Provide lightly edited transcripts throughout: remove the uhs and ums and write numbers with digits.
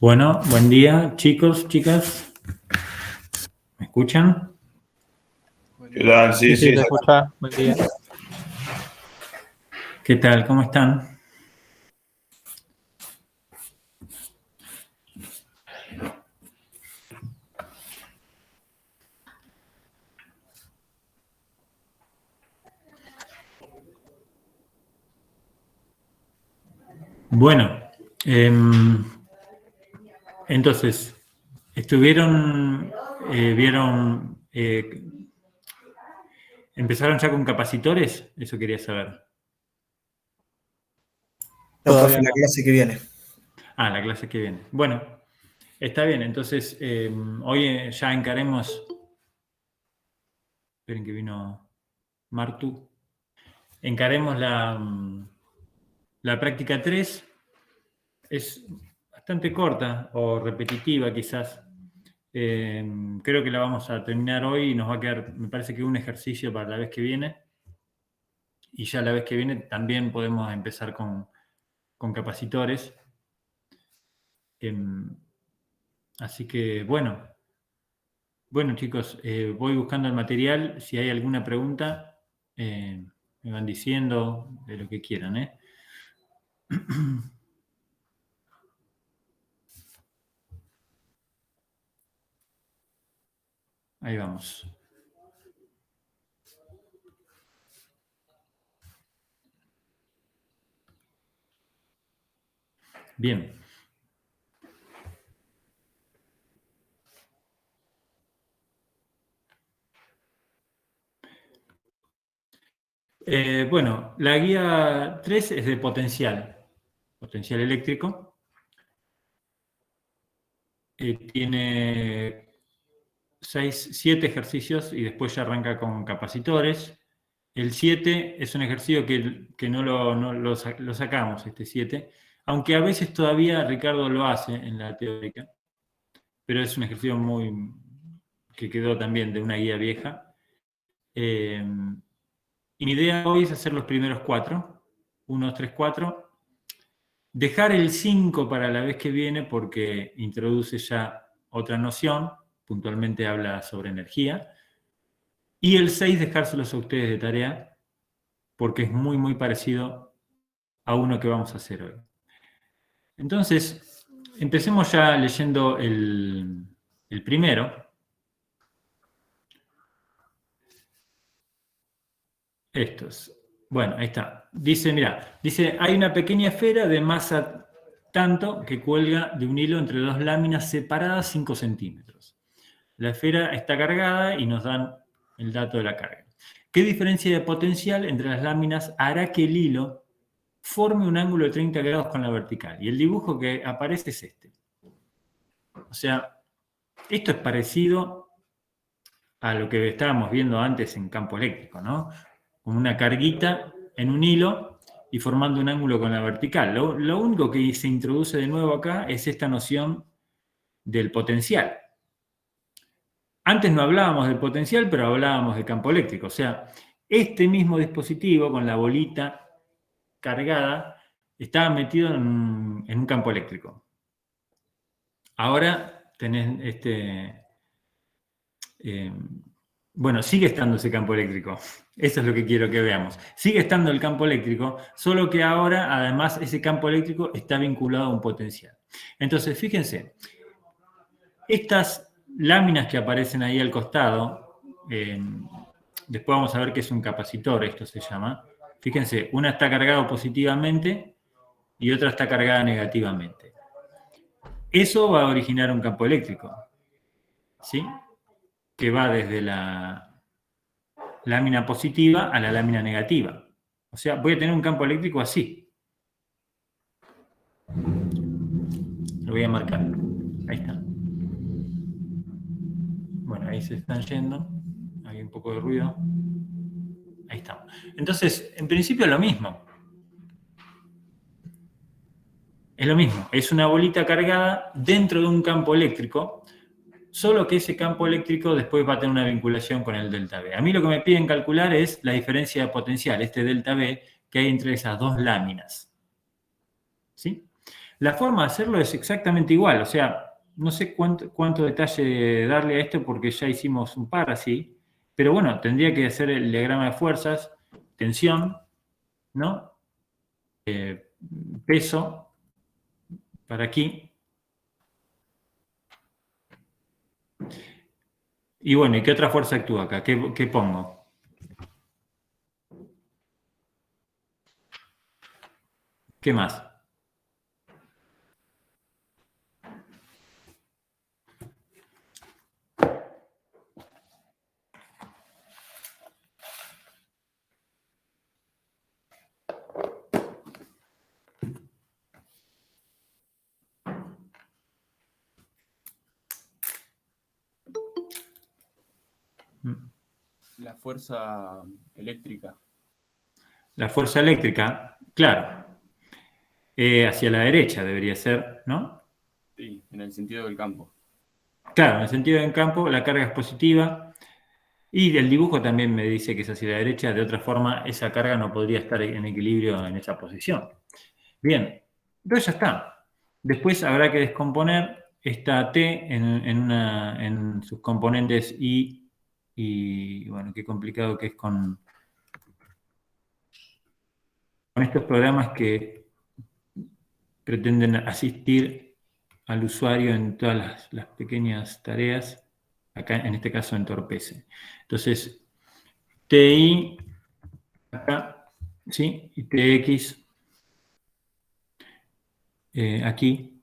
Bueno, buen día, chicos, chicas. ¿Me escuchan? ¿Qué tal? Sí, Sí, te escucha. Buen día. ¿Qué tal? ¿Cómo están? Bueno, entonces, vieron, ¿empezaron ya con capacitores? Eso quería saber. No, Todavía profe, la no. clase que viene. Ah, la clase que viene. Bueno, está bien, entonces hoy ya encaremos. Esperen que vino Martu. Encaremos la práctica 3. Es bastante corta o repetitiva quizás. Creo que la vamos a terminar hoy y nos va a quedar, me parece que un ejercicio para la vez que viene. Y ya la vez que viene también podemos empezar con capacitores. Así que bueno. Bueno, chicos, voy buscando el material. Si hay alguna pregunta, me van diciendo de lo que quieran, ¿eh? Ahí vamos. Bien. Bueno, la guía 3 es de potencial eléctrico. Tiene 7 ejercicios y después ya arranca con capacitores. El 7 es un ejercicio que no lo sacamos, este 7, aunque a veces todavía Ricardo lo hace en la teórica, pero es un ejercicio que quedó también de una guía vieja. Y mi idea hoy es hacer los primeros 4, 1, 2, 3, 4. Dejar el 5 para la vez que viene porque introduce ya otra noción, puntualmente habla sobre energía. Y el 6 dejárselos a ustedes de tarea porque es muy, muy parecido a uno que vamos a hacer hoy. Entonces, empecemos ya leyendo el primero. Estos. Bueno, ahí está. Dice, mira, dice, hay una pequeña esfera de masa tanto que cuelga de un hilo entre dos láminas separadas 5 centímetros. La esfera está cargada y nos dan el dato de la carga. ¿Qué diferencia de potencial entre las láminas hará que el hilo forme un ángulo de 30 grados con la vertical? Y el dibujo que aparece es este. O sea, esto es parecido a lo que estábamos viendo antes en campo eléctrico, ¿no? Como una carguita en un hilo y formando un ángulo con la vertical. Lo único que se introduce de nuevo acá es esta noción del potencial. Antes no hablábamos del potencial, pero hablábamos de campo eléctrico. O sea, este mismo dispositivo con la bolita cargada estaba metido en un campo eléctrico. Ahora tenés bueno, sigue estando ese campo eléctrico. Eso es lo que quiero que veamos. Sigue estando el campo eléctrico, solo que ahora, además, ese campo eléctrico está vinculado a un potencial. Entonces, fíjense, estas láminas que aparecen ahí al costado, después vamos a ver qué es un capacitor, esto se llama. Fíjense, una está cargada positivamente y otra está cargada negativamente. Eso va a originar un campo eléctrico, ¿sí? Que va desde la lámina positiva a la lámina negativa. O sea, voy a tener un campo eléctrico así. Lo voy a marcar. Ahí está. Bueno, ahí se están yendo. Hay un poco de ruido. Ahí estamos. Entonces, en principio lo mismo. es lo mismo, es una bolita cargada dentro de un campo eléctrico, solo que ese campo eléctrico después va a tener una vinculación con el delta V. A mí lo que me piden calcular es la diferencia de potencial, este delta V, que hay entre esas dos láminas. ¿Sí? La forma de hacerlo es exactamente igual, o sea, no sé cuánto detalle darle a esto porque ya hicimos un par así, pero bueno, tendría que hacer el diagrama de fuerzas, tensión, ¿no? Peso, para aquí. Y bueno, ¿y qué otra fuerza actúa acá? ¿Qué pongo? ¿Qué más? La fuerza eléctrica. La fuerza eléctrica, claro, hacia la derecha debería ser, ¿no? Sí, en el sentido del campo. Claro, en el sentido del campo la carga es positiva y el dibujo también me dice que es hacia la derecha, de otra forma esa carga no podría estar en equilibrio en esa posición. Bien, entonces ya está. Después habrá que descomponer esta T en sus componentes y bueno, qué complicado que es con estos programas que pretenden asistir al usuario en todas las pequeñas tareas, acá en este caso entorpece. Entonces, TI, acá, ¿sí? Y TX, aquí.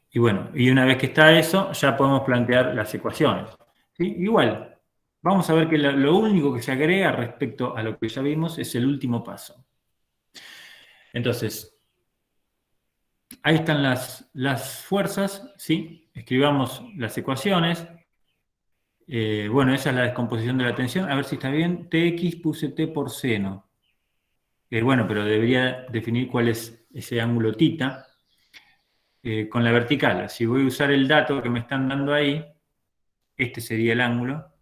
Y bueno, y una vez que está eso, ya podemos plantear las ecuaciones. ¿Sí? Igual, vamos a ver que lo único que se agrega respecto a lo que ya vimos es el último paso. Entonces, ahí están las fuerzas, ¿sí? Escribamos las ecuaciones. Bueno, esa es la descomposición de la tensión. A ver si está bien. Tx puse T por seno. Bueno, pero debería definir cuál es ese ángulo θ con la vertical. Si voy a usar el dato que me están dando ahí, este sería el ángulo.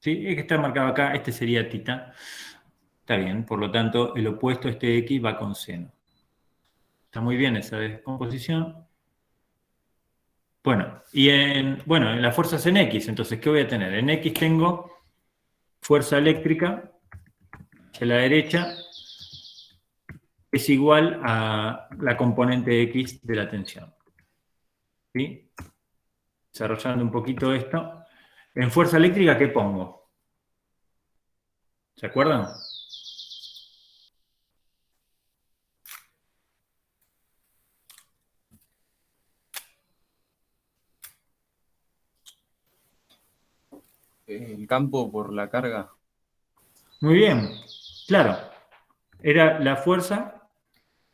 ¿Sí? Es que está marcado acá, este sería θ. Está bien, por lo tanto, el opuesto a este x va con seno. Está muy bien esa descomposición. Bueno, y en las fuerzas en X, entonces, ¿qué voy a tener? En X tengo fuerza eléctrica hacia la derecha es igual a la componente X de la tensión. ¿Sí? Desarrollando un poquito esto. En fuerza eléctrica, ¿qué pongo? ¿Se acuerdan? El campo por la carga. Muy bien, claro. Era la fuerza,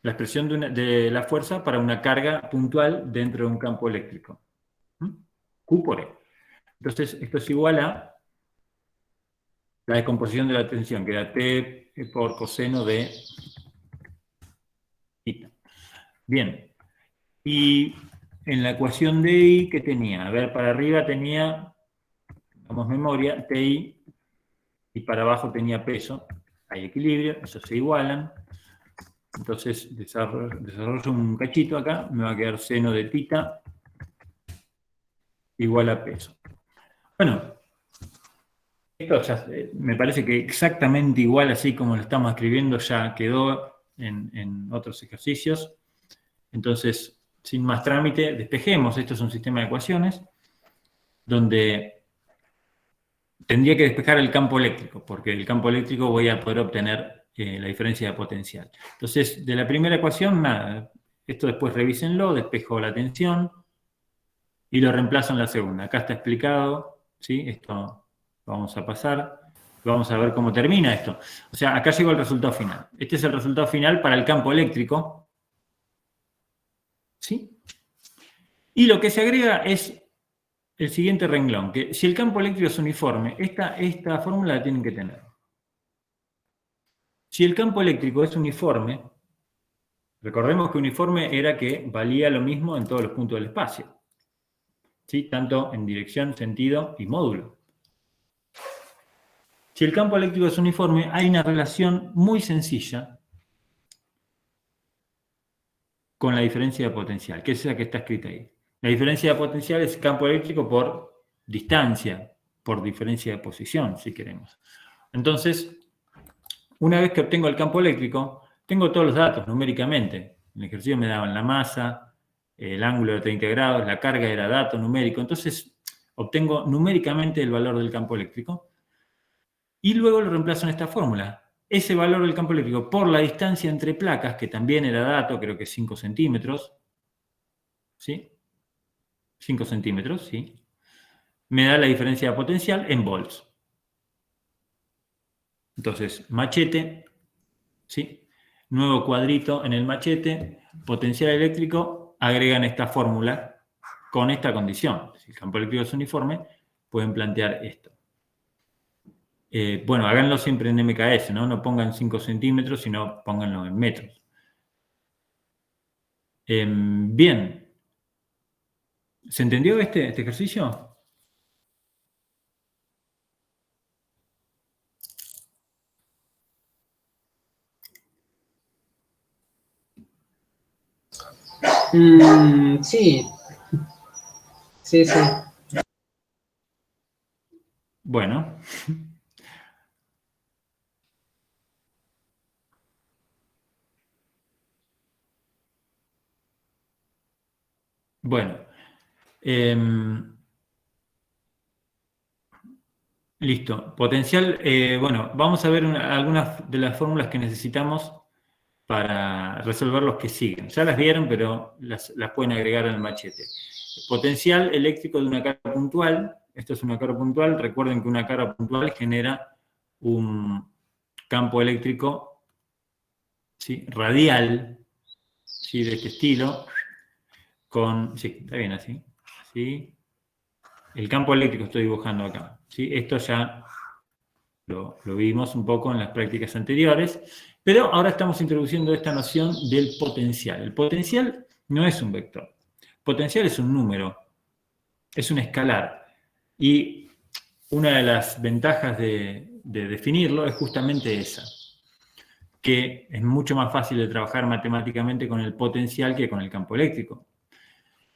la expresión de la fuerza para una carga puntual dentro de un campo eléctrico. Q por E. Entonces, esto es igual a la descomposición de la tensión, que era T por coseno de θ. Bien. Y en la ecuación de I, ¿qué tenía? A ver, para arriba tenía, damos memoria, TI, y para abajo tenía peso. Hay equilibrio, esos se igualan. Entonces desarrollo un cachito acá, me va a quedar seno de θ igual a peso. Bueno, esto ya, me parece que exactamente igual, así como lo estamos escribiendo, ya quedó en otros ejercicios. Entonces, sin más trámite, despejemos. Esto es un sistema de ecuaciones donde tendría que despejar el campo eléctrico, porque del campo eléctrico voy a poder obtener la diferencia de potencial. Entonces, de la primera ecuación, nada. Esto después revísenlo, despejo la tensión y lo reemplazo en la segunda. Acá está explicado, ¿sí? Esto lo vamos a pasar. Vamos a ver cómo termina esto. O sea, acá llegó el resultado final. Este es el resultado final para el campo eléctrico. ¿Sí? Y lo que se agrega es el siguiente renglón, que si el campo eléctrico es uniforme, esta fórmula la tienen que tener. Si el campo eléctrico es uniforme, Recordemos que uniforme era que valía lo mismo en todos los puntos del espacio, ¿sí? Tanto en dirección, sentido y módulo. Si el campo eléctrico es uniforme, hay una relación muy sencilla con la diferencia de potencial, que es esa que está escrita ahí. La diferencia de potencial es campo eléctrico por distancia, por diferencia de posición, si queremos. Entonces, una vez que obtengo el campo eléctrico, tengo todos los datos numéricamente. En el ejercicio me daban la masa, el ángulo de 30 grados, la carga era dato numérico. Entonces, obtengo numéricamente el valor del campo eléctrico y luego lo reemplazo en esta fórmula. Ese valor del campo eléctrico por la distancia entre placas, que también era dato, creo que 5 centímetros, ¿sí? 5 centímetros, ¿sí? Me da la diferencia de potencial en volts. Entonces, machete, ¿sí? Nuevo cuadrito en el machete, potencial eléctrico, agregan esta fórmula con esta condición. Si el campo eléctrico es uniforme, pueden plantear esto. Bueno, háganlo siempre en MKS, ¿no? No pongan 5 centímetros, sino pónganlo en metros. Bien. ¿Se entendió este ejercicio? Sí. Sí, sí. Bueno. Bueno. Listo. Potencial, bueno, vamos a ver algunas de las fórmulas que necesitamos para resolver los que siguen. Ya las vieron, pero las pueden agregar en el machete. Potencial eléctrico de una carga puntual. Esto es una carga puntual. Recuerden que una carga puntual genera un campo eléctrico, ¿sí? Radial, ¿sí? De este estilo. Sí, está bien así. ¿Sí? El campo eléctrico estoy dibujando acá. ¿Sí? Esto ya lo vimos un poco en las prácticas anteriores, pero ahora estamos introduciendo esta noción del potencial. El potencial no es un vector. Potencial es un número, es un escalar. Y una de las ventajas de definirlo es justamente esa, que es mucho más fácil de trabajar matemáticamente con el potencial que con el campo eléctrico.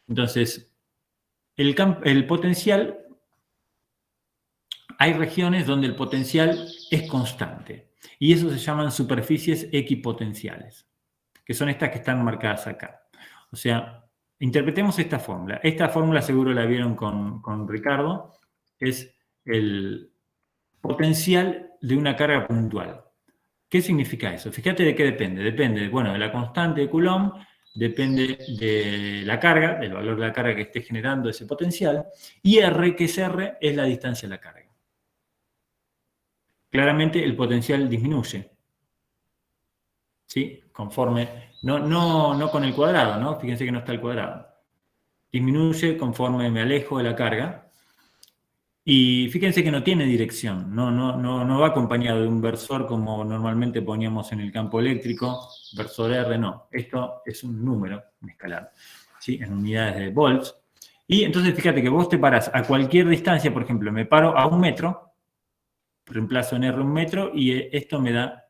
Entonces, el potencial, hay regiones donde el potencial es constante, y eso se llaman superficies equipotenciales, que son estas que están marcadas acá. O sea, interpretemos esta fórmula. Esta fórmula seguro la vieron con Ricardo, es el potencial de una carga puntual. ¿Qué significa eso? Fíjate de qué depende. Depende, bueno, de la constante de Coulomb, depende de la carga, del valor de la carga que esté generando ese potencial, y R, que es R, es la distancia de la carga. Claramente el potencial disminuye, ¿sí? Conforme, no con el cuadrado, ¿no? Fíjense que no está el cuadrado. Disminuye conforme me alejo de la carga. Y fíjense que no tiene dirección, no va acompañado de un versor como normalmente poníamos en el campo eléctrico, versor R, no. Esto es un número, un escalar, ¿sí? En unidades de volts. Y entonces fíjate que vos te parás a cualquier distancia, por ejemplo, me paro a 1 metro, reemplazo en R 1 metro y esto me da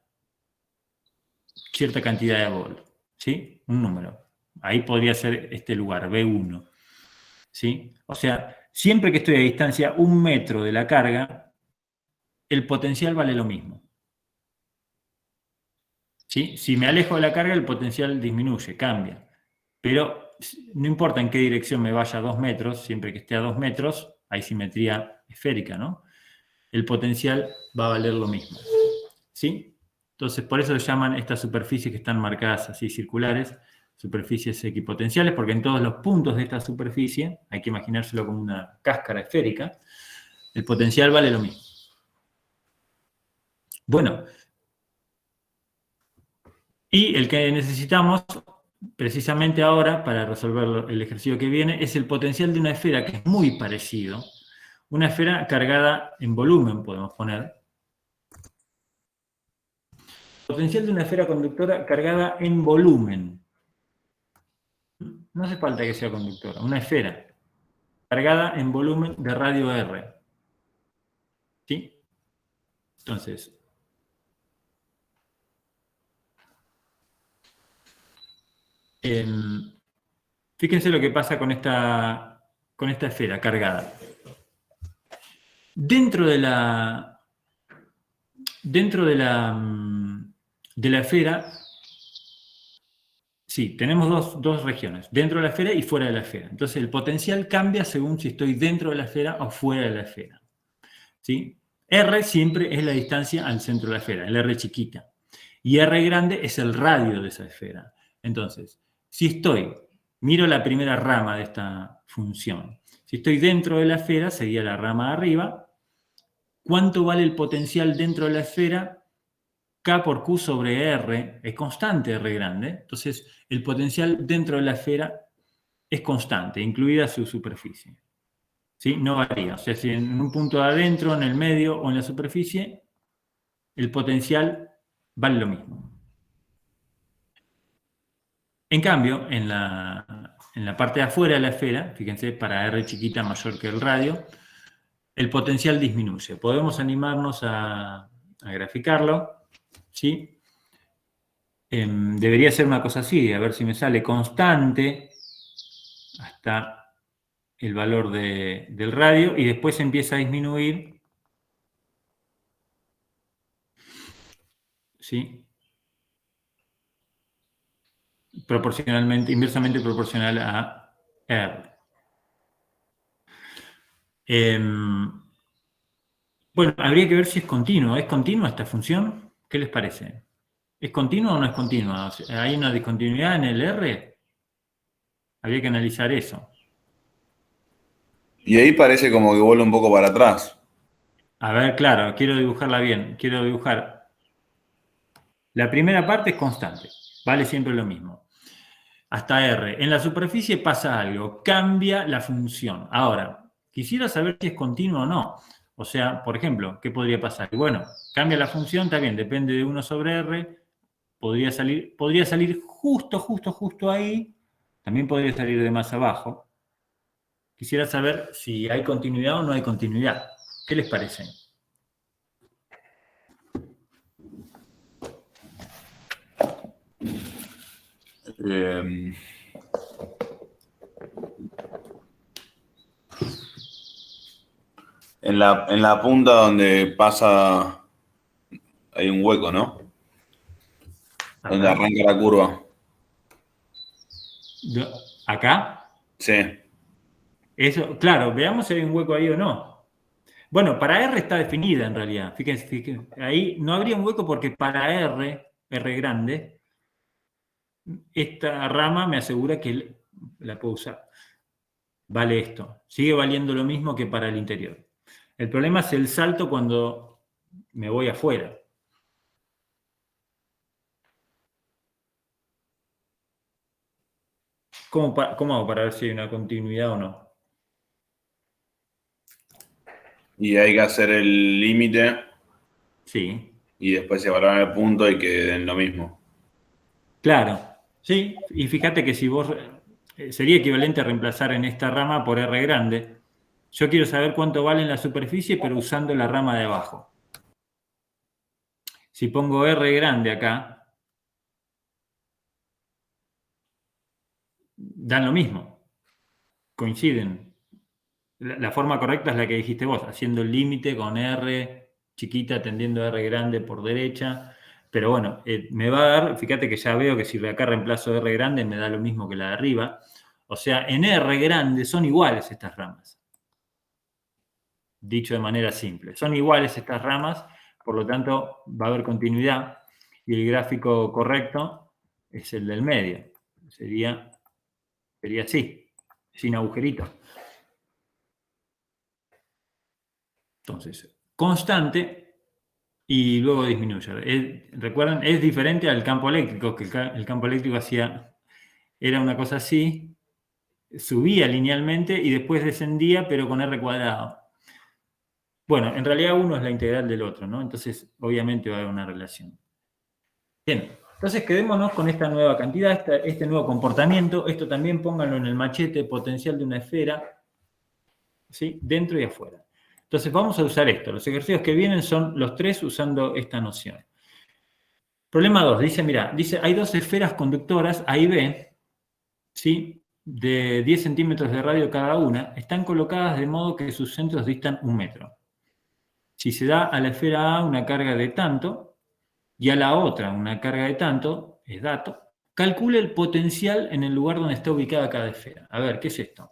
cierta cantidad de volts, ¿sí? Un número. Ahí podría ser este lugar, B1, ¿sí? O sea, siempre que estoy a distancia 1 metro de la carga, el potencial vale lo mismo, ¿sí? Si me alejo de la carga, el potencial disminuye, cambia. Pero no importa en qué dirección me vaya a 2 metros, siempre que esté a 2 metros, hay simetría esférica, ¿no? El potencial va a valer lo mismo, ¿sí? Entonces, por eso se llaman estas superficies que están marcadas así, circulares, superficies equipotenciales, porque en todos los puntos de esta superficie, hay que imaginárselo como una cáscara esférica, el potencial vale lo mismo. Bueno, y el que necesitamos precisamente ahora para resolver el ejercicio que viene es el potencial de una esfera que es muy parecido. Una esfera cargada en volumen, podemos poner. Potencial de una esfera conductora cargada en volumen. No hace falta que sea conductora. Una esfera cargada en volumen de radio R. ¿Sí? Entonces, fíjense lo que pasa con esta esfera cargada. Dentro de la esfera, sí, tenemos dos regiones, dentro de la esfera y fuera de la esfera. Entonces el potencial cambia según si estoy dentro de la esfera o fuera de la esfera. ¿Sí? R siempre es la distancia al centro de la esfera, el R chiquita. Y R grande es el radio de esa esfera. Entonces, si miro la primera rama de esta función. Si estoy dentro de la esfera, sería la rama de arriba. ¿Cuánto vale el potencial dentro de la esfera? K por Q sobre R es constante, R grande. Entonces, el potencial dentro de la esfera es constante, incluida su superficie. ¿Sí? No varía. O sea, si en un punto de adentro, en el medio o en la superficie, el potencial vale lo mismo. En cambio, en la parte de afuera de la esfera, fíjense, para R chiquita mayor que el radio, el potencial disminuye. Podemos animarnos a graficarlo, ¿sí? Debería ser una cosa así, a ver si me sale constante hasta el valor del radio y después empieza a disminuir, ¿sí? Proporcionalmente, inversamente proporcional a R. Bueno, habría que ver si es continuo. ¿Es continua esta función? ¿Qué les parece? ¿Es continua o no es continua? O sea, ¿hay una discontinuidad en el R? Habría que analizar eso. Y ahí parece como que vuelve un poco para atrás. A ver, claro, quiero dibujarla bien. Quiero dibujar. La primera parte es constante. Vale siempre lo mismo. Hasta R. En la superficie pasa algo. Cambia la función. Ahora, quisiera saber si es continua o no. O sea, por ejemplo, ¿qué podría pasar? Bueno, cambia la función, está bien, depende de 1 sobre R. Podría salir justo ahí. También podría salir de más abajo. Quisiera saber si hay continuidad o no hay continuidad. ¿Qué les parece? En la punta donde pasa hay un hueco, ¿no? Donde arranca la curva. ¿Acá? Sí. Eso, claro, veamos si hay un hueco ahí o no. Bueno, para R está definida en realidad. Fíjense, ahí no habría un hueco porque para R grande, esta rama me asegura que la puedo usar. Vale esto. Sigue valiendo lo mismo que para el interior. El problema es el salto cuando me voy afuera. ¿Cómo hago para ver si hay una continuidad o no? Y hay que hacer el límite. Sí. Y después evaluar el punto y que den lo mismo. Claro, sí. Y fíjate que si vos... sería equivalente a reemplazar en esta rama por R grande. Yo quiero saber cuánto vale en la superficie, pero usando la rama de abajo. Si pongo R grande acá, dan lo mismo. Coinciden. La forma correcta es la que dijiste vos, haciendo el límite con R chiquita tendiendo a R grande por derecha. Pero bueno, me va a dar, fíjate que ya veo que si acá reemplazo R grande me da lo mismo que la de arriba. O sea, en R grande son iguales estas ramas. Dicho de manera simple. Son iguales estas ramas, por lo tanto va a haber continuidad. Y el gráfico correcto es el del medio. Sería así, sin agujeritos. Entonces, constante y luego disminuye. Recuerden, es diferente al campo eléctrico, que el campo eléctrico era una cosa así, subía linealmente y después descendía, pero con R cuadrado. Bueno, en realidad uno es la integral del otro, ¿no? Entonces, obviamente va a haber una relación. Bien. entonces quedémonos con esta nueva cantidad, este nuevo comportamiento. Esto también pónganlo en el machete, potencial de una esfera, ¿sí? Dentro y afuera. Entonces vamos a usar esto. Los ejercicios que vienen son los 3 usando esta noción. Problema 2, dice, mira, dice, hay 2 esferas conductoras, A y B, ¿sí? De 10 centímetros de radio cada una, están colocadas de modo que sus centros distan 1 metro. Si se da a la esfera A una carga de tanto y a la otra una carga de tanto, es dato, calcule el potencial en el lugar donde está ubicada cada esfera. A ver, ¿qué es esto?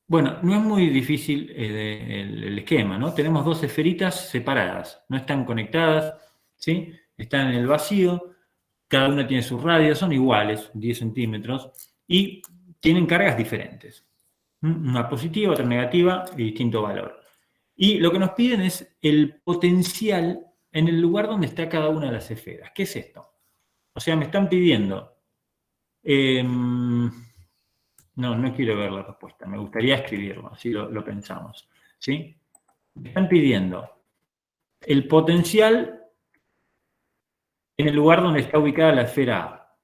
Bueno, no es muy difícil el esquema, ¿no? Tenemos 2 esferitas separadas, no están conectadas, ¿sí? Están en el vacío, cada una tiene su radio, son iguales, 10 centímetros, y tienen cargas diferentes. Una positiva, otra negativa y distinto valor. Y lo que nos piden es el potencial en el lugar donde está cada una de las esferas. ¿Qué es esto? O sea, me están pidiendo... no quiero ver la respuesta, me gustaría escribirlo, así lo pensamos. ¿Sí? Me están pidiendo el potencial en el lugar donde está ubicada la esfera A.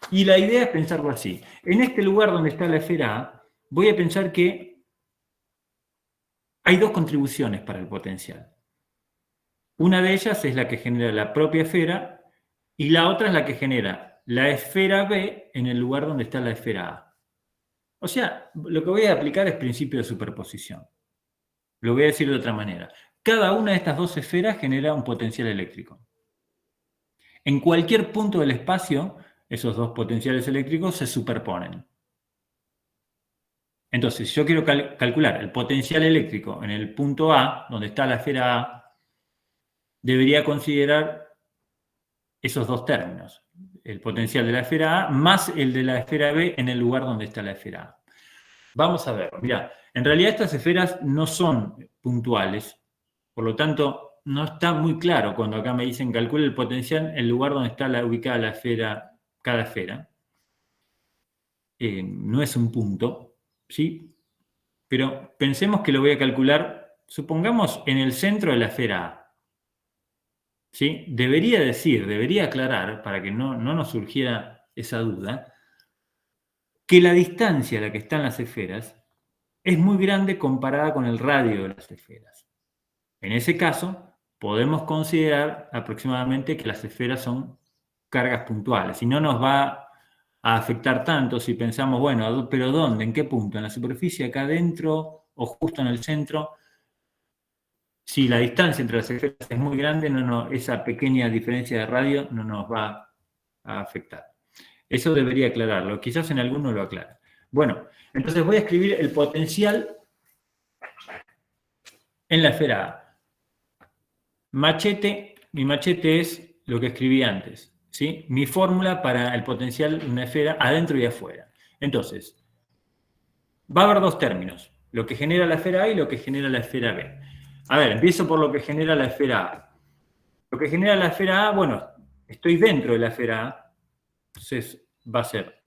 Y la idea es pensarlo así. En este lugar donde está la esfera A, voy a pensar que hay 2 contribuciones para el potencial. Una de ellas es la que genera la propia esfera y la otra es la que genera la esfera B en el lugar donde está la esfera A. O sea, lo que voy a aplicar es principio de superposición. Lo voy a decir de otra manera. Cada una de estas 2 esferas genera un potencial eléctrico. En cualquier punto del espacio, esos 2 potenciales eléctricos se superponen. Entonces, si yo quiero calcular el potencial eléctrico en el punto A, donde está la esfera A, debería considerar esos 2 términos. El potencial de la esfera A más el de la esfera B en el lugar donde está la esfera A. Vamos a ver, mirá, en realidad estas esferas no son puntuales, por lo tanto, no está muy claro cuando acá me dicen calcule el potencial en el lugar donde está ubicada la esfera, cada esfera. No es un punto, ¿sí? Pero pensemos que lo voy a calcular, supongamos, en el centro de la esfera A. ¿Sí? Debería aclarar, para que no nos surgiera esa duda, que la distancia a la que están las esferas es muy grande comparada con el radio de las esferas. En ese caso, podemos considerar aproximadamente que las esferas son cargas puntuales y no nos va a afectar tanto si pensamos, bueno, pero ¿dónde? ¿En qué punto? ¿En la superficie, acá adentro o justo en el centro? Si la distancia entre las esferas es muy grande, esa pequeña diferencia de radio no nos va a afectar. Eso debería aclararlo. Quizás en alguno lo aclara. Bueno, entonces voy a escribir el potencial en la esfera A. Mi machete es lo que escribí antes, ¿sí? Mi fórmula para el potencial de una esfera adentro y afuera. Entonces, va a haber 2 términos, lo que genera la esfera A y lo que genera la esfera B. A ver, empiezo por lo que genera la esfera A. Lo que genera la esfera A, bueno, estoy dentro de la esfera A, entonces va a ser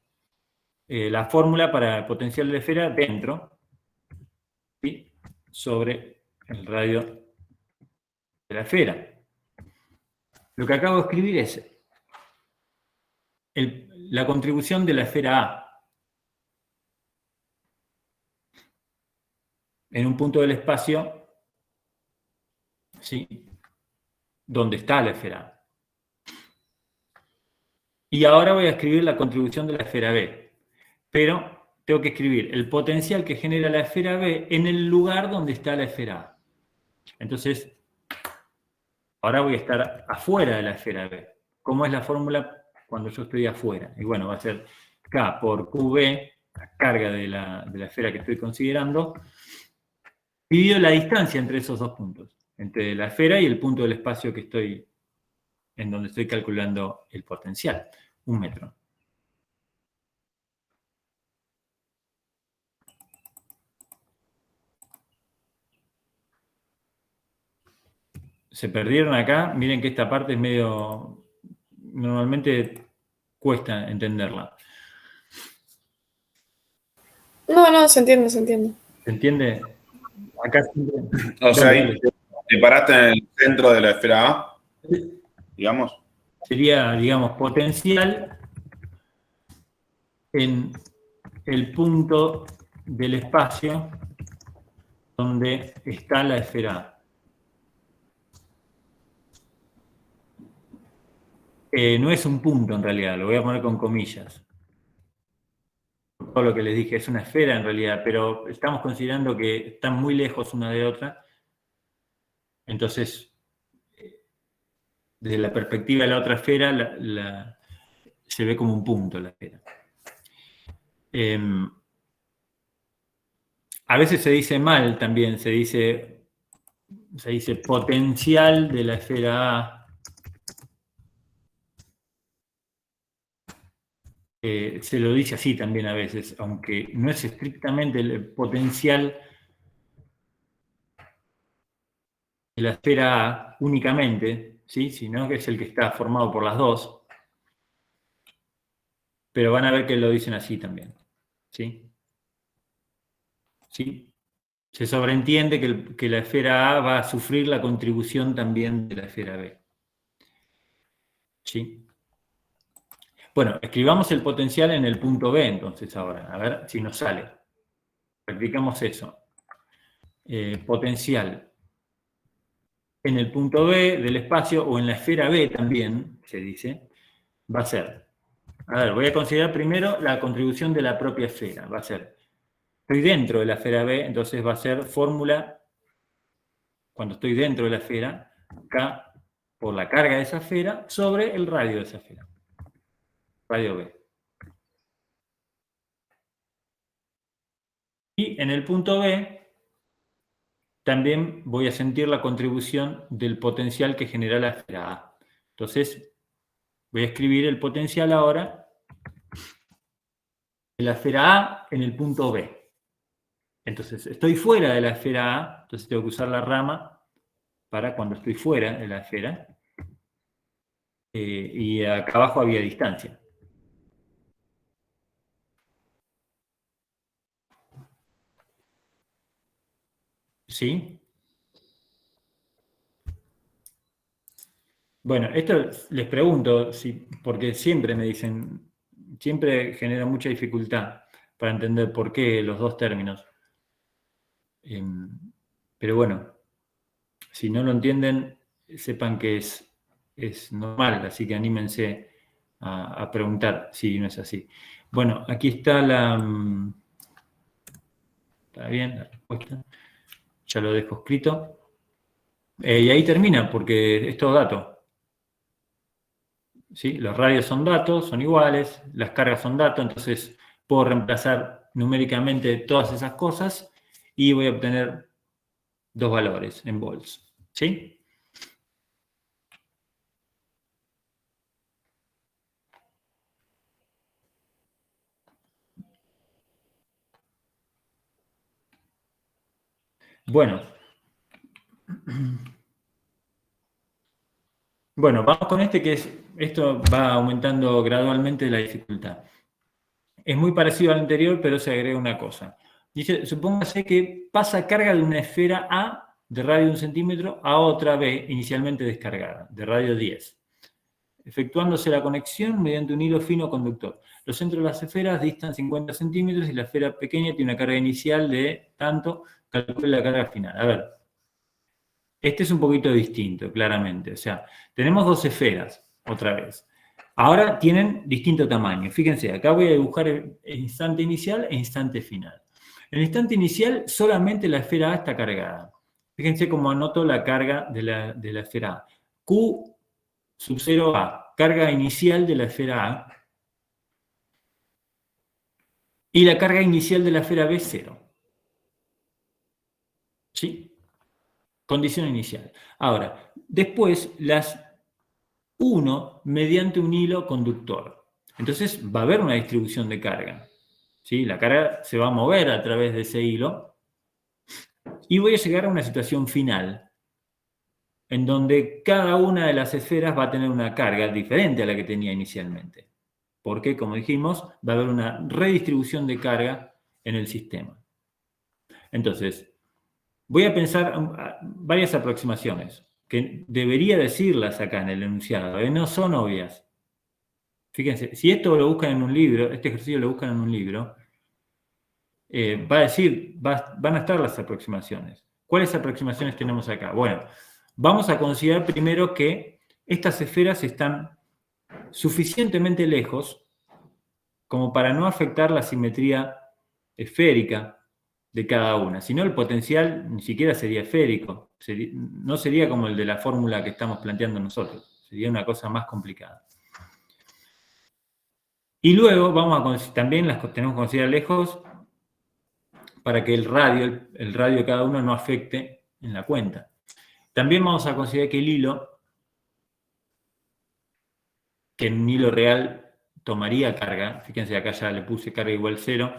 la fórmula para el potencial de la esfera dentro, ¿sí? Sobre el radio de la esfera. Lo que acabo de escribir es la contribución de la esfera A en un punto del espacio, ¿sí? Donde está la esfera A. Y ahora voy a escribir la contribución de la esfera B. Pero tengo que escribir el potencial que genera la esfera B en el lugar donde está la esfera A. Entonces, ahora voy a estar afuera de la esfera B. ¿Cómo es la fórmula cuando yo estoy afuera? Y bueno, va a ser K por QB, la carga de la esfera que estoy considerando, dividido la distancia entre esos 2 puntos, entre la esfera y el punto del espacio en donde estoy calculando el potencial, 1 metro. Se perdieron acá, miren que esta parte es normalmente cuesta entenderla. No, se entiende, se entiende. ¿Se entiende? Acá siempre... O sea, ahí te paraste en el centro de la esfera A. digamos. Sería, digamos, potencial en el punto del espacio donde está la esfera A. No es un punto en realidad, lo voy a poner con comillas. Todo lo que les dije es una esfera en realidad, pero estamos considerando que están muy lejos una de otra. Entonces, desde la perspectiva de la otra esfera, se ve como un punto la esfera. A veces se dice mal también, se dice potencial de la esfera A. Se lo dice así también a veces, aunque no es estrictamente el potencial de la esfera A únicamente, ¿sí? Sino que es el que está formado por las dos. Pero van a ver que lo dicen así también. ¿Sí? ¿Sí? Se sobreentiende que la esfera A va a sufrir la contribución también de la esfera B. ¿Sí? Bueno, escribamos el potencial en el punto B entonces ahora, a ver si nos sale. Practicamos eso. Potencial en el punto B del espacio o en la esfera B también, se dice, va a ser. A ver, voy a considerar primero la contribución de la propia esfera. Va a ser, estoy dentro de la esfera B, entonces va a ser fórmula, cuando estoy dentro de la esfera, K por la carga de esa esfera sobre el radio de esa esfera. Radio B. Y en el punto B, también voy a sentir la contribución del potencial que genera la esfera A. Entonces, voy a escribir el potencial ahora de la esfera A en el punto B. Entonces, estoy fuera de la esfera A, entonces tengo que usar la rama para cuando estoy fuera de la esfera. Y acá abajo había distancia. ¿Sí? Bueno, esto les pregunto, porque siempre me dicen, siempre genera mucha dificultad para entender por qué los dos términos. Pero bueno, si no lo entienden, sepan que es normal, así que anímense a preguntar si no es así. Bueno, aquí está está bien la respuesta. Ya lo dejo escrito. Y ahí termina, porque es todo dato. ¿Sí? Los radios son datos, son iguales, las cargas son datos, entonces puedo reemplazar numéricamente todas esas cosas y voy a obtener dos valores en volts. ¿Sí? Bueno, vamos con este esto va aumentando gradualmente la dificultad. Es muy parecido al anterior, pero se agrega una cosa. Dice, supóngase que pasa carga de una esfera A de radio 1 centímetro a otra B inicialmente descargada, de radio 10, efectuándose la conexión mediante un hilo fino conductor. Los centros de las esferas distan 50 centímetros y la esfera pequeña tiene una carga inicial de tanto, calcule la carga final. A ver, este es un poquito distinto, claramente. O sea, tenemos dos esferas, otra vez. Ahora tienen distinto tamaño. Fíjense, acá voy a dibujar el instante inicial e instante final. En el instante inicial, solamente la esfera A está cargada. Fíjense cómo anoto la carga de la esfera A. Q sub 0A, carga inicial de la esfera A. Y la carga inicial de la esfera B, 0. ¿Sí? Condición inicial. Ahora, después las 1 mediante un hilo conductor. Entonces va a haber una distribución de carga. ¿Sí? La carga se va a mover a través de ese hilo. Y voy a llegar a una situación final, en donde cada una de las esferas va a tener una carga diferente a la que tenía inicialmente. Porque, como dijimos, va a haber una redistribución de carga en el sistema. Entonces, voy a pensar varias aproximaciones. que debería decirlas acá en el enunciado, no son obvias. Fíjense, si esto lo buscan en un libro, este ejercicio lo buscan en un libro, va a decir, van a estar las aproximaciones. ¿Cuáles aproximaciones tenemos acá? Bueno, vamos a considerar primero que estas esferas están suficientemente lejos como para no afectar la simetría esférica de cada una. Si no, el potencial ni siquiera sería esférico. No sería como el de la fórmula que estamos planteando nosotros. Sería una cosa más complicada. Y luego también las tenemos que considerar lejos para que el radio de cada uno no afecte en la cuenta. También vamos a considerar que el hilo, que en un hilo real tomaría carga, fíjense acá ya le puse carga igual 0,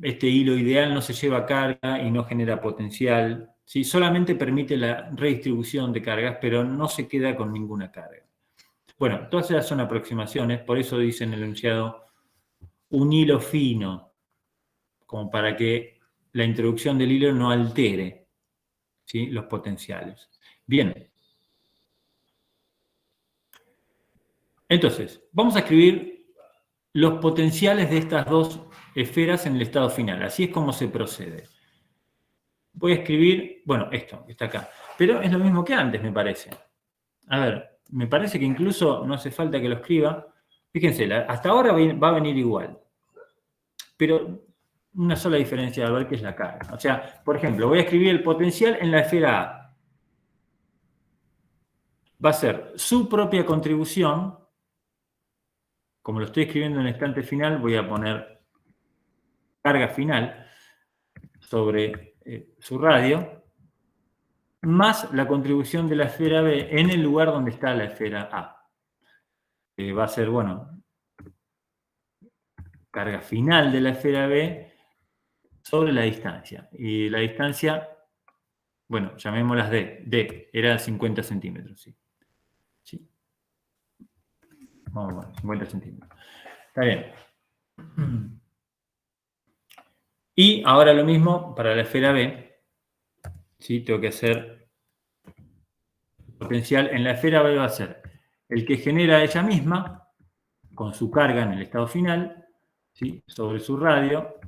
este hilo ideal no se lleva carga y no genera potencial, ¿sí? Solamente permite la redistribución de cargas, pero no se queda con ninguna carga. Bueno, todas esas son aproximaciones, por eso dice en el enunciado un hilo fino, como para que la introducción del hilo no altere, ¿sí?, los potenciales. Bien. Entonces, vamos a escribir los potenciales de estas dos esferas en el estado final. Así es como se procede. Voy a escribir, bueno, esto, que está acá. Pero es lo mismo que antes, me parece. A ver, me parece que incluso no hace falta que lo escriba. Fíjense, hasta ahora va a venir igual. Pero una sola diferencia de ver que es la carga. O sea, por ejemplo, voy a escribir el potencial en la esfera A. Va a ser su propia contribución. Como lo estoy escribiendo en el instante final, voy a poner carga final sobre su radio, más la contribución de la esfera B en el lugar donde está la esfera A. Va a ser, bueno, carga final de la esfera B sobre la distancia. Y la distancia, bueno, llamémoslas D. D era 50 centímetros, sí. Sí. Vamos a ver, 50 centímetros. Está bien. Y ahora lo mismo para la esfera B. ¿Sí? Tengo que hacer potencial en la esfera B, va a ser el que genera ella misma con su carga en el estado final, ¿sí?, sobre su radio,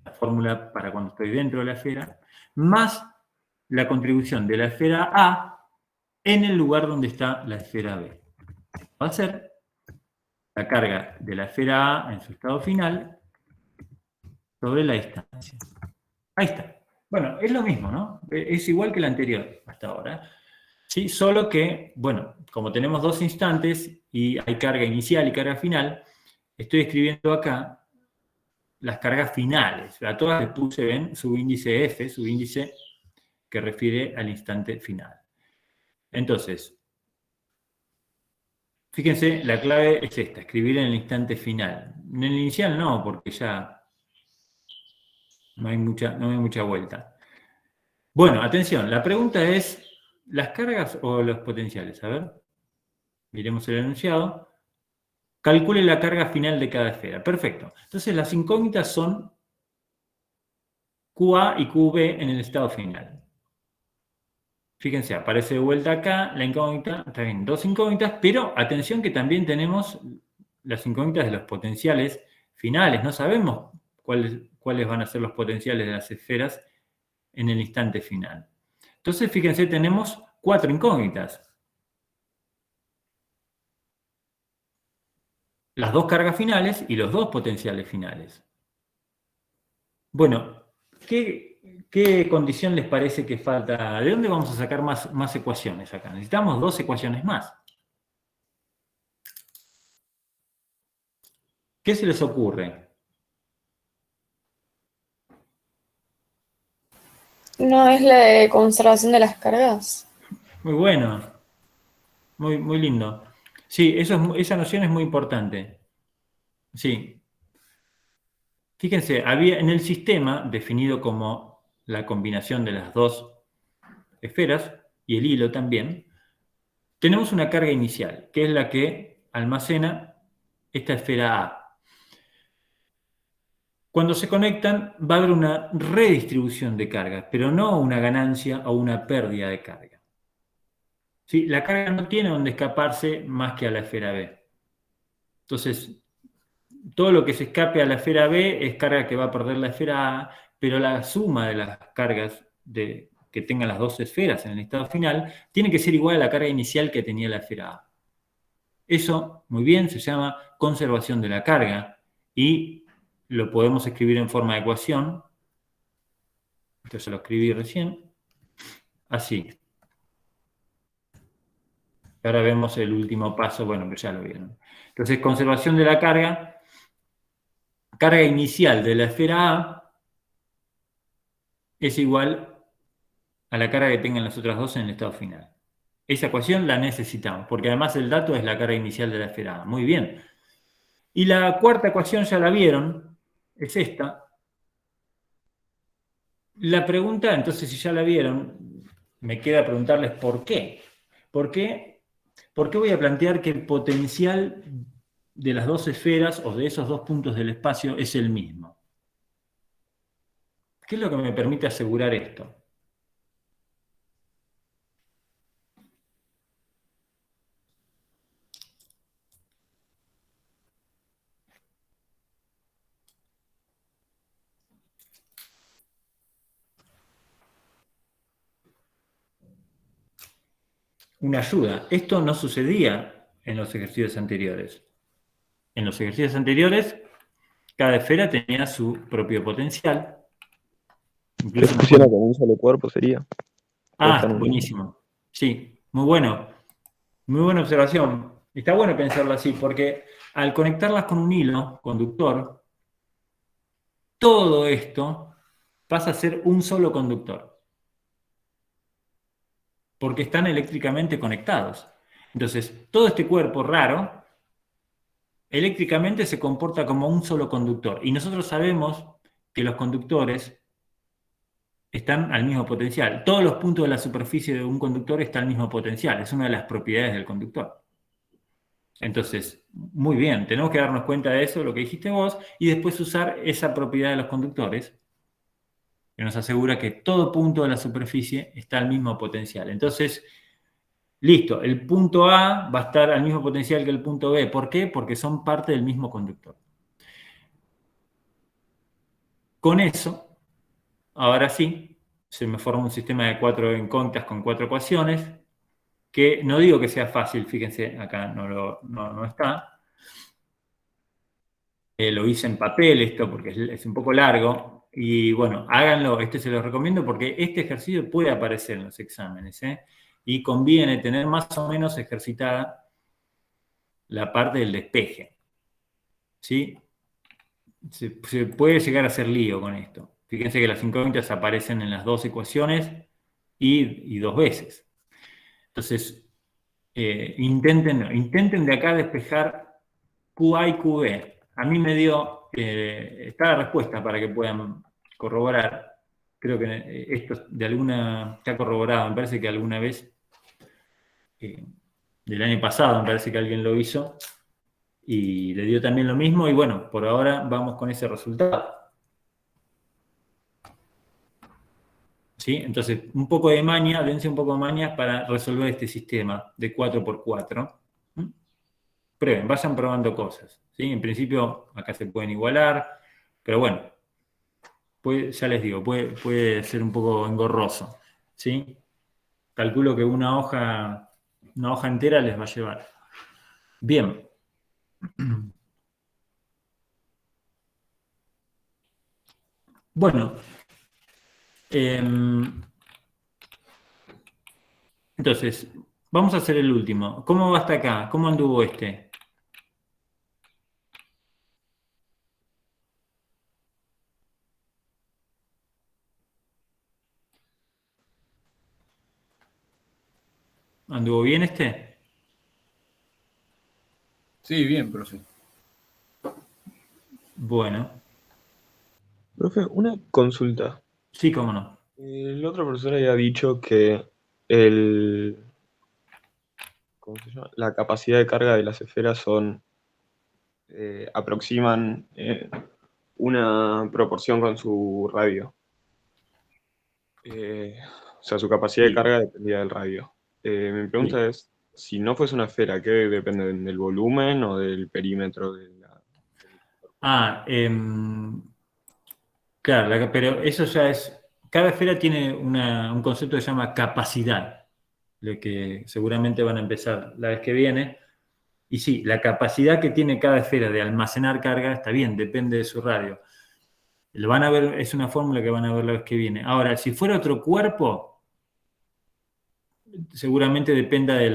la fórmula para cuando estoy dentro de la esfera, más la contribución de la esfera A en el lugar donde está la esfera B. Va a ser la carga de la esfera A en su estado final sobre la distancia. Ahí está. Bueno, es lo mismo, ¿no? Es igual que la anterior hasta ahora. ¿Sí? Solo que, bueno, como tenemos dos instantes y hay carga inicial y carga final, estoy escribiendo acá las cargas finales. A todas les puse, ven, su índice F, su índice que refiere al instante final. Entonces, fíjense, la clave es esta, escribir en el instante final. En el inicial no, porque ya no hay mucha vuelta. Bueno, atención, la pregunta es, ¿las cargas o los potenciales? A ver, miremos el enunciado. Calcule la carga final de cada esfera. Perfecto. Entonces, las incógnitas son QA y QB en el estado final. Fíjense, aparece de vuelta acá la incógnita, está bien, dos incógnitas, pero atención que también tenemos las incógnitas de los potenciales finales. No sabemos cuáles van a ser los potenciales de las esferas en el instante final. Entonces, fíjense, tenemos 4 incógnitas. Las dos cargas finales y los dos potenciales finales. Bueno, ¿qué condición les parece que falta? ¿De dónde vamos a sacar más ecuaciones acá? Necesitamos 2 ecuaciones más. ¿Qué se les ocurre? ¿No es la de conservación de las cargas? Muy bueno. Muy lindo. Sí, esa noción es muy importante. Sí. Fíjense, había en el sistema, definido como la combinación de las dos esferas, y el hilo también, tenemos una carga inicial, que es la que almacena esta esfera A. Cuando se conectan va a haber una redistribución de cargas, pero no una ganancia o una pérdida de carga. ¿Sí? La carga no tiene donde escaparse más que a la esfera B. Entonces, todo lo que se escape a la esfera B es carga que va a perder la esfera A, pero la suma de las cargas que tengan las dos esferas en el estado final tiene que ser igual a la carga inicial que tenía la esfera A. Eso, muy bien, se llama conservación de la carga y lo podemos escribir en forma de ecuación. Esto ya lo escribí recién. Así. Ahora vemos el último paso, bueno, que ya lo vieron. Entonces, conservación de la carga inicial de la esfera A es igual a la carga que tengan las otras dos en el estado final. Esa ecuación la necesitamos, porque además el dato es la carga inicial de la esfera A. Muy bien. Y la cuarta ecuación ya la vieron, es esta. La pregunta, entonces, si ya la vieron, me queda preguntarles por qué. ¿Por qué? ¿Por qué voy a plantear que el potencial de las dos esferas o de esos dos puntos del espacio es el mismo? ¿Qué es lo que me permite asegurar esto? Una ayuda. Esto no sucedía en los ejercicios anteriores. En los ejercicios anteriores, cada esfera tenía su propio potencial. Que Incluso funciona como un solo cuerpo sería. buenísimo. Sí, muy bueno. Muy buena observación. Está bueno pensarlo así, porque al conectarlas con un hilo conductor, todo esto pasa a ser un solo conductor. Porque están eléctricamente conectados. Entonces, todo este cuerpo raro, eléctricamente se comporta como un solo conductor. Y nosotros sabemos que los conductores están al mismo potencial. Todos los puntos de la superficie de un conductor están al mismo potencial. Es una de las propiedades del conductor. Entonces, muy bien, tenemos que darnos cuenta de eso, lo que dijiste vos, y después usar esa propiedad de los conductores, que nos asegura que todo punto de la superficie está al mismo potencial. Entonces, listo, el punto A va a estar al mismo potencial que el punto B. ¿Por qué? Porque son parte del mismo conductor. Con eso, ahora sí, se me forma un sistema de 4 incógnitas con 4 ecuaciones, que no digo que sea fácil, fíjense, acá no está. Lo hice en papel esto porque es un poco largo. Y bueno, háganlo, se los recomiendo porque este ejercicio puede aparecer en los exámenes, ¿eh? Y conviene tener más o menos ejercitada la parte del despeje, ¿sí? Se puede llegar a hacer lío con esto. Fíjense que las incógnitas aparecen en las dos ecuaciones y dos veces. Entonces, intenten de acá despejar QA y QB. A mí me dio, está la respuesta para que puedan corroborar. Creo que esto de alguna, está corroborado, me parece que alguna vez, del año pasado, me parece que alguien lo hizo, y le dio también lo mismo, y bueno, por ahora vamos con ese resultado. ¿Sí? Entonces, un poco de maña, dense un poco de maña para resolver este sistema de 4×4. Prueben, vayan probando cosas. ¿Sí? En principio, acá se pueden igualar, pero bueno, ya les digo, puede ser un poco engorroso. ¿Sí? Calculo que una hoja entera les va a llevar. Bien. Bueno, entonces, vamos a hacer el último. ¿Cómo va hasta acá? ¿Cómo anduvo este? ¿Anduvo bien este? Sí, bien, profe. Bueno, Profe, una consulta. sí, cómo no. El otro profesor había dicho que el, ¿cómo se llama? La capacidad de carga de las esferas aproximan una proporción con su radio. O sea, su capacidad de Sí. carga dependía del radio. Mi pregunta Sí. es, si no fuese una esfera, ¿qué depende del volumen o del perímetro de la... Ah, claro, pero eso ya es. Cada esfera tiene un concepto que se llama capacidad, de que seguramente van a empezar la vez que viene. Y sí, la capacidad que tiene cada esfera de almacenar carga está bien, depende de su radio. Lo van a ver, es una fórmula que van a ver la vez que viene. Ahora, si fuera otro cuerpo, seguramente dependa de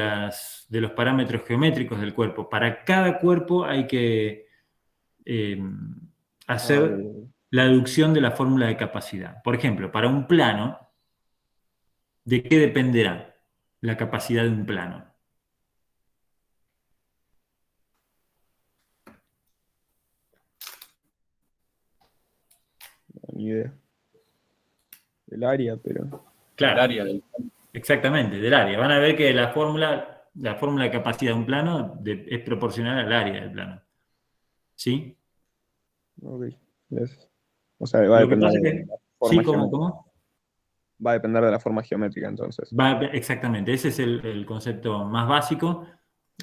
los parámetros geométricos del cuerpo. Para cada cuerpo hay que hacer la deducción de la fórmula de capacidad. Por ejemplo, para un plano, ¿de qué dependerá la capacidad de un plano? Ni idea. Del área, pero... Claro, El área del campo. exactamente, del área. Van a ver que la fórmula de capacidad de un plano es proporcional al área del plano. ¿Sí? Ok, gracias. O sea, va a Lo que depender pasa es de que, la sí, forma ¿cómo, geométrica. cómo? Va a depender de la forma geométrica, entonces. Exactamente, ese es el concepto más básico.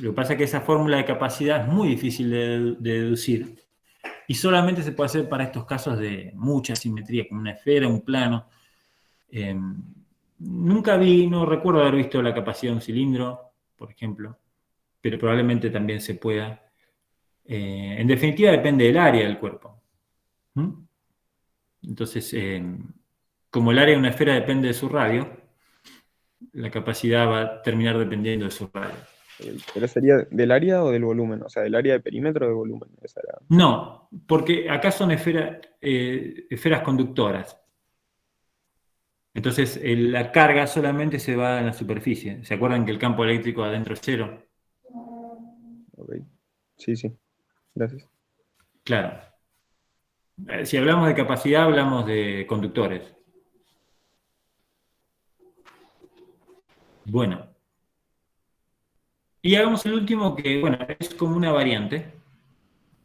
Lo que pasa es que esa fórmula de capacidad es muy difícil de deducir y solamente se puede hacer para estos casos de mucha simetría, como una esfera, un plano. Nunca no recuerdo haber visto la capacidad de un cilindro, por ejemplo, pero probablemente también se pueda. En definitiva, depende del área del cuerpo. ¿Mm? Entonces, como el área de una esfera depende de su radio, la capacidad va a terminar dependiendo de su radio. ¿Pero sería del área o del volumen? O sea, del área de perímetro o de volumen. Esa era... No, porque acá son esferas conductoras. Entonces, la carga solamente se va en la superficie. ¿Se acuerdan que el campo eléctrico adentro es cero? Ok. Sí, sí. Gracias. Claro. Si hablamos de capacidad, hablamos de conductores. Bueno. Y hagamos el último que, bueno, es como una variante.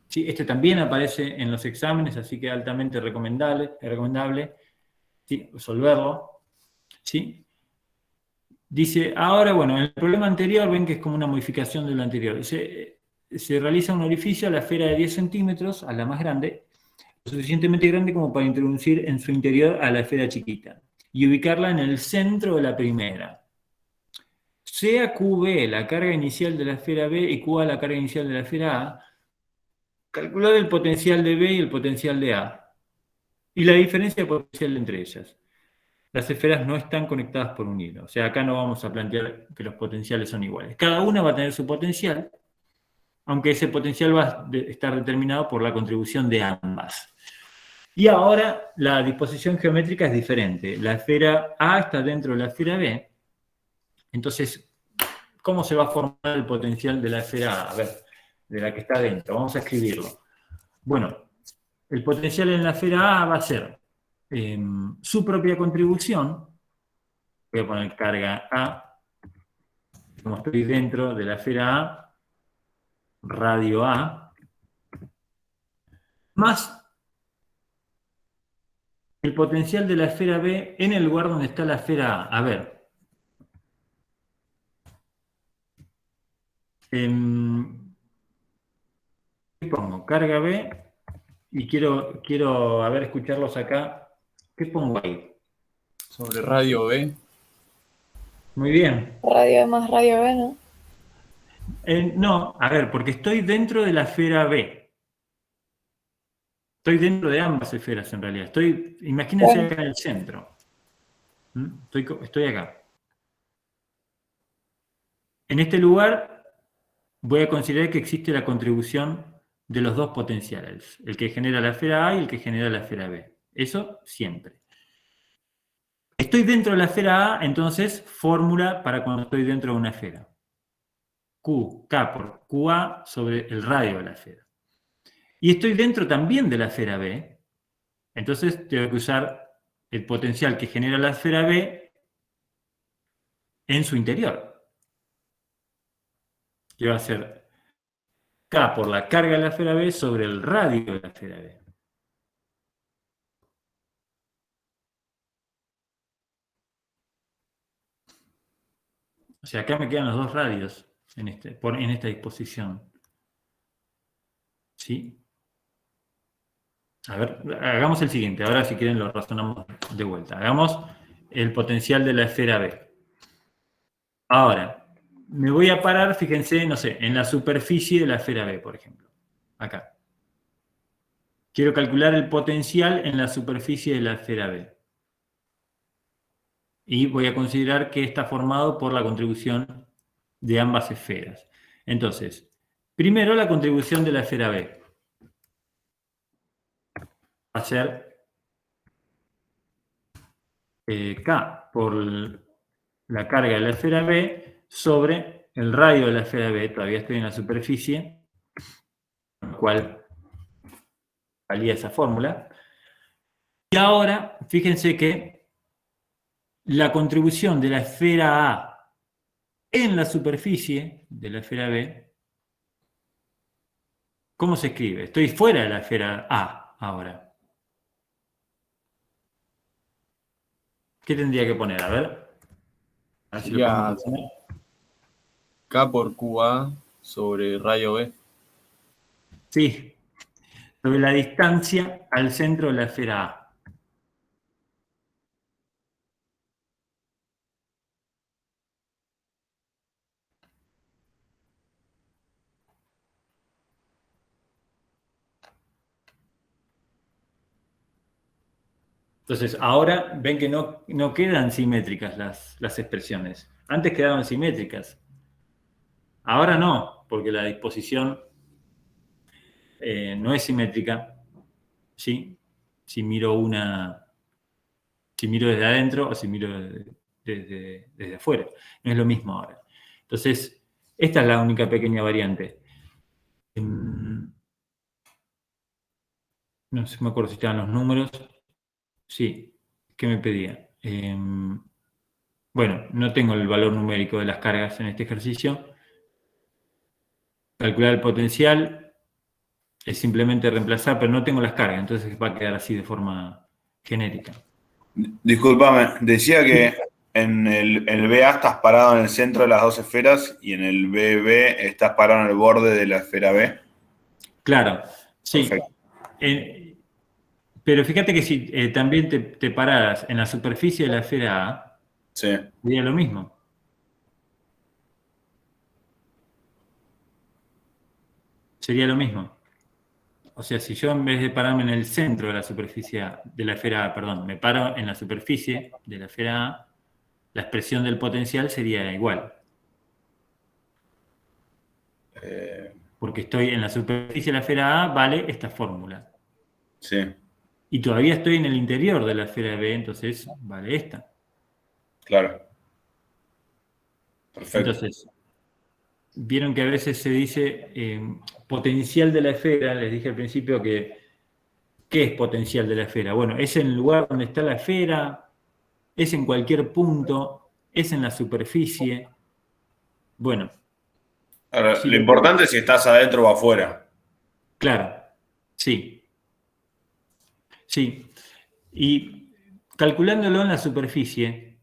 Sí, este también aparece en los exámenes, así que altamente recomendable sí, resolverlo. ¿Sí? Dice, ahora, bueno, en el problema anterior ven que es como una modificación de lo anterior. Se realiza un orificio a la esfera de 10 centímetros, a la más grande, lo suficientemente grande como para introducir en su interior a la esfera chiquita y ubicarla en el centro de la primera. Sea QB la carga inicial de la esfera B y QA la carga inicial de la esfera A, calcular el potencial de B y el potencial de A y la diferencia de potencial entre ellas. Las esferas no están conectadas por un hilo. O sea, acá no vamos a plantear que los potenciales son iguales. Cada una va a tener su potencial, aunque ese potencial va a estar determinado por la contribución de ambas. Y ahora la disposición geométrica es diferente. La esfera A está dentro de la esfera B. Entonces, ¿cómo se va a formar el potencial de la esfera A? A ver, de la que está dentro. Vamos a escribirlo. Bueno, el potencial en la esfera A va a ser su propia contribución. Voy a poner carga A. Como estoy dentro de la esfera A, radio A, más el potencial de la esfera B en el lugar donde está la esfera A. A ver. ¿Qué pongo? Carga B y quiero a ver, escucharlos acá. ¿Qué pongo ahí? Sobre radio B. Muy bien. Radio más radio B, ¿no? No, a ver, porque estoy dentro de la esfera B. Estoy dentro de ambas esferas en realidad. Imagínense Bueno, acá en el centro. Estoy acá. En este lugar voy a considerar que existe la contribución de los dos potenciales, el que genera la esfera A y el que genera la esfera B. Eso siempre. Estoy dentro de la esfera A, entonces fórmula para cuando estoy dentro de una esfera. K por QA sobre el radio de la esfera. Y estoy dentro también de la esfera B, entonces tengo que usar el potencial que genera la esfera B en su interior. Que va a ser K por la carga de la esfera B sobre el radio de la esfera B. O sea, acá me quedan los dos radios en esta disposición. ¿Sí? A ver, hagamos el siguiente. Ahora, si quieren, lo razonamos de vuelta. Hagamos el potencial de la esfera B. Ahora, me voy a parar, fíjense, no sé, en la superficie de la esfera B, por ejemplo. Acá. Quiero calcular el potencial en la superficie de la esfera B. Y voy a considerar que está formado por la contribución de ambas esferas. Entonces, primero la contribución de la esfera B. Va a ser K por la carga de la esfera B sobre el radio de la esfera B. Todavía estoy en la superficie, con lo cual valía esa fórmula. Y ahora, fíjense que la contribución de la esfera A en la superficie de la esfera B, ¿cómo se escribe? Estoy fuera de la esfera A ahora. ¿Qué tendría que poner? A ver si lo Sería podemos poner. K por QA sobre radio B. Sí, sobre la distancia al centro de la esfera A. Entonces, ahora ven que no quedan simétricas las expresiones. Antes quedaban simétricas. Ahora no, porque la disposición no es simétrica. ¿Sí? Si miro desde adentro o si miro desde afuera. No es lo mismo ahora. Entonces, esta es la única pequeña variante. No sé, me acuerdo si estaban los números. Sí, ¿qué me pedía? Bueno, no tengo el valor numérico de las cargas en este ejercicio. Calcular el potencial es simplemente reemplazar, pero no tengo las cargas, entonces va a quedar así de forma genérica. Discúlpame, decía que en el BA estás parado en el centro de las dos esferas y en el BB estás parado en el borde de la esfera B. Claro, sí. Perfecto. Pero fíjate que si también te pararas en la superficie de la esfera A, Sí. sería lo mismo. Sería lo mismo. O sea, si yo en vez de pararme en el centro de la superficie de la esfera A, perdón, me paro en la superficie de la esfera A, la expresión del potencial sería igual. Porque estoy en la superficie de la esfera A, vale esta fórmula. Sí. Y todavía estoy en el interior de la esfera B, entonces vale esta. Claro. Perfecto. Entonces, vieron que a veces se dice potencial de la esfera, les dije al principio que ¿qué es potencial de la esfera? Bueno, es en el lugar donde está la esfera, es en cualquier punto, es en la superficie. Bueno. Ahora, Si lo importante es si estás adentro o afuera. Claro, sí. Sí. Y calculándolo en la superficie,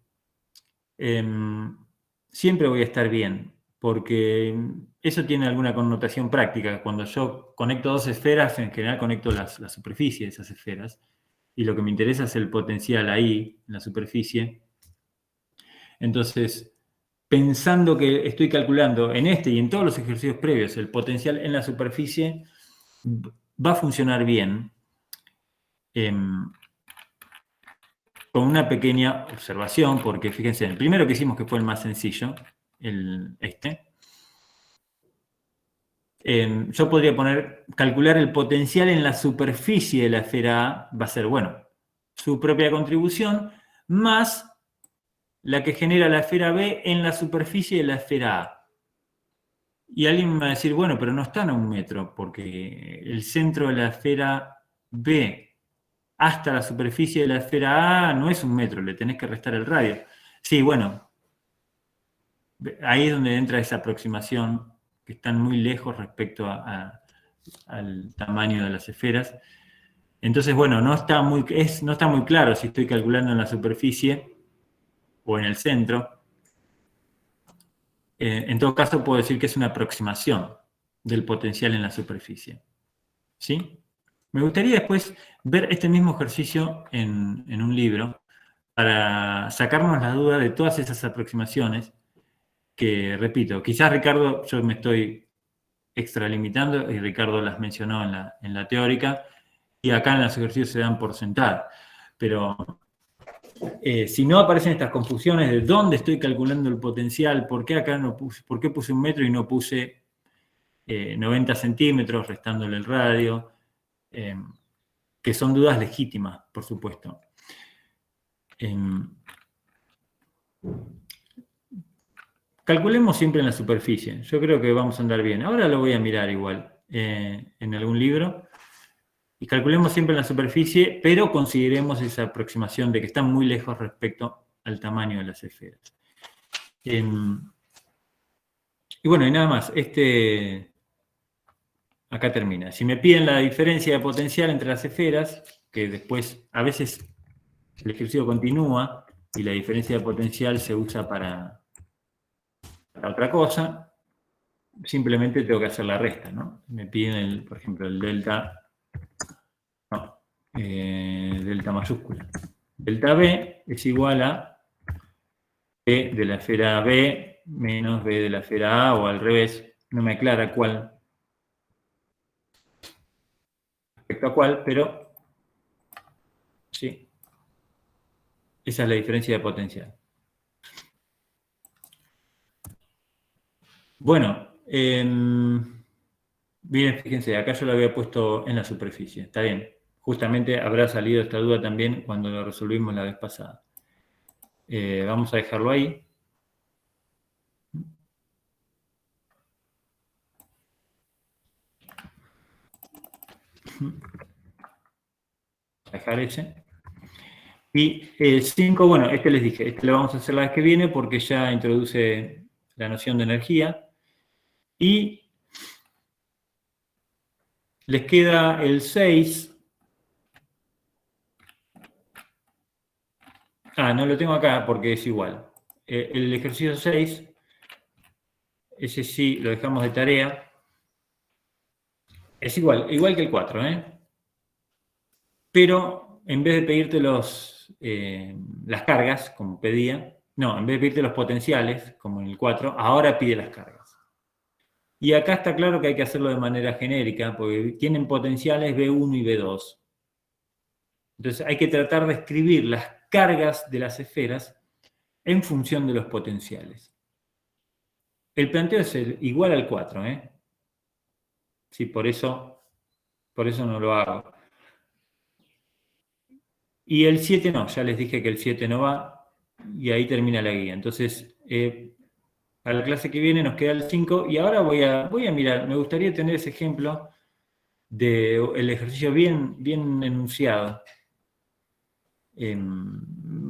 siempre voy a estar bien, porque eso tiene alguna connotación práctica. Cuando yo conecto dos esferas, en general conecto la superficie de esas esferas, y lo que me interesa es el potencial ahí, en la superficie. Entonces, pensando que estoy calculando en este y en todos los ejercicios previos el potencial en la superficie, va a funcionar bien. Con una pequeña observación, porque fíjense, el primero que hicimos, que fue el más sencillo, yo podría calcular el potencial en la superficie de la esfera A, va a ser, bueno, su propia contribución, más la que genera la esfera B en la superficie de la esfera A. Y alguien me va a decir, bueno, pero no están a 1 metro, porque el centro de la esfera B hasta la superficie de la esfera A no es 1 metro, le tenés que restar el radio. Sí, bueno, ahí es donde entra esa aproximación, que están muy lejos respecto al tamaño de las esferas. Entonces, bueno, no está muy claro si estoy calculando en la superficie o en el centro. En todo caso, puedo decir que es una aproximación del potencial en la superficie. ¿Sí? Me gustaría después ver este mismo ejercicio en un libro para sacarnos la duda de todas esas aproximaciones que, repito, quizás Ricardo, yo me estoy extralimitando y Ricardo las mencionó en la teórica y acá en los ejercicios se dan por sentar. Pero si no aparecen estas confusiones de dónde estoy calculando el potencial, por qué acá no puse, por qué puse 1 metro y no puse 90 centímetros restándole el radio, que son dudas legítimas, por supuesto. Calculemos siempre en la superficie. Yo creo que vamos a andar bien. Ahora lo voy a mirar igual en algún libro. Y calculemos siempre en la superficie, pero consideremos esa aproximación de que están muy lejos respecto al tamaño de las esferas. Y bueno, y nada más. Acá termina. Si me piden la diferencia de potencial entre las esferas, que después a veces el ejercicio continúa y la diferencia de potencial se usa para otra cosa, simplemente tengo que hacer la resta, ¿no? Me piden, por ejemplo, el delta, delta mayúscula. Delta B es igual a B de la esfera B menos B de la esfera A, o al revés, no me aclara cuál respecto a cuál, pero sí, esa es la diferencia de potencial. Bueno, bien, fíjense, acá yo lo había puesto en la superficie, está bien. Justamente habrá salido esta duda también cuando lo resolvimos la vez pasada. Vamos a dejarlo ahí. A dejar ese. Y el 5, bueno, les dije, lo vamos a hacer la vez que viene porque ya introduce la noción de energía. Y les queda el 6. No lo tengo acá porque es igual. El ejercicio 6, ese sí lo dejamos de tarea. Es igual que el 4, Pero en vez de pedirte las cargas, como pedía, no, en vez de pedirte los potenciales, como en el 4, ahora pide las cargas. Y acá está claro que hay que hacerlo de manera genérica, porque tienen potenciales B1 y B2. Entonces hay que tratar de escribir las cargas de las esferas en función de los potenciales. El planteo es igual al 4, Sí, por eso no lo hago. Y el 7 no, ya les dije que el 7 no va, y ahí termina la guía. Entonces, a la clase que viene nos queda el 5, y ahora voy a mirar, me gustaría tener ese ejemplo del ejercicio bien enunciado,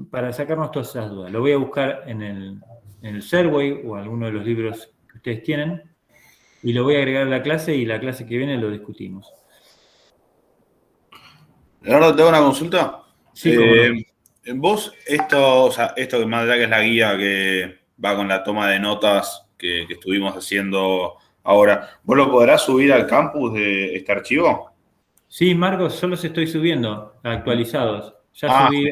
para sacarnos todas esas dudas. Lo voy a buscar en el Survey o alguno de los libros que ustedes tienen, y lo voy a agregar a la clase, y la clase que viene lo discutimos. Leonardo, ¿te hago una consulta? Sí, cómo no. Vos, esto que más allá que es la guía que va con la toma de notas que estuvimos haciendo ahora, ¿vos lo podrás subir al campus de este archivo? Sí, Marcos, yo los estoy subiendo, actualizados. Ya subí,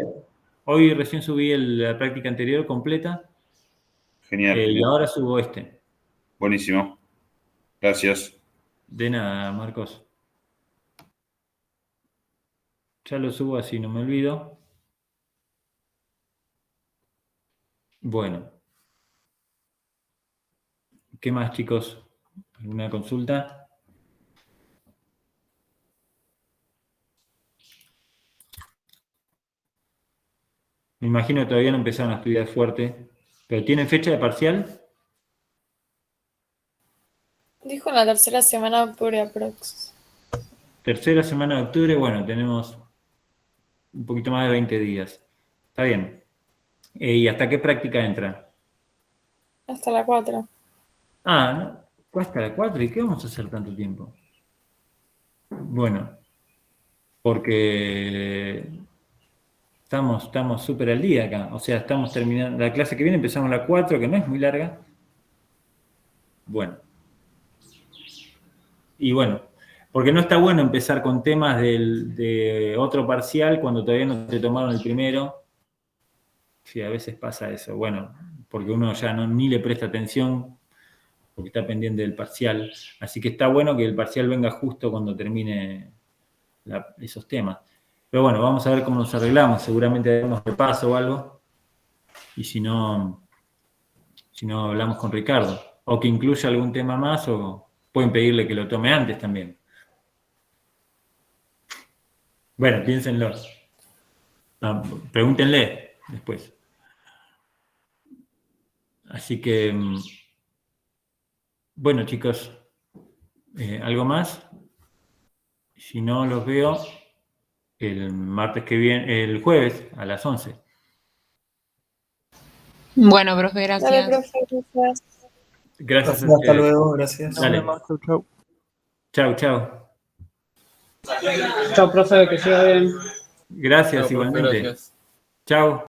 hoy recién subí la práctica anterior completa. Genial, Y genial. ahora subo este. Buenísimo. Gracias. De nada, Marcos. Ya lo subo así, no me olvido. Bueno. ¿Qué más, chicos? ¿Alguna consulta? Me imagino que todavía no empezaron a estudiar fuerte. ¿Pero tienen fecha de parcial? Dijo en la tercera semana de octubre aprox. Tercera semana de octubre, bueno, tenemos un poquito más de 20 días. Está bien. ¿Y hasta qué práctica entra? Hasta la 4. No, hasta la 4. ¿Y qué vamos a hacer tanto tiempo? Bueno, porque estamos súper al día acá. O sea, estamos terminando. La clase que viene empezamos la 4, que no es muy larga. Bueno. Y bueno, porque no está bueno empezar con temas de otro parcial cuando todavía no te tomaron el primero. Sí, a veces pasa eso. Bueno, porque uno ya ni le presta atención porque está pendiente del parcial. Así que está bueno que el parcial venga justo cuando termine esos temas. Pero bueno, vamos a ver cómo nos arreglamos. Seguramente haremos repaso o algo. Y si no, hablamos con Ricardo. O que incluya algún tema más, o pueden pedirle que lo tome antes también. Bueno, piénsenlo. No, pregúntenle después. Así que, bueno, chicos, ¿algo más? Si no, los veo el martes que viene, el jueves a las 11. Bueno, profe, gracias. Dale, profe, gracias. Gracias a Hasta ustedes. luego, gracias. Dale. Chau, chau. Chao, profe, que siga bien. Gracias, Chao, profe, igualmente. gracias. Chau.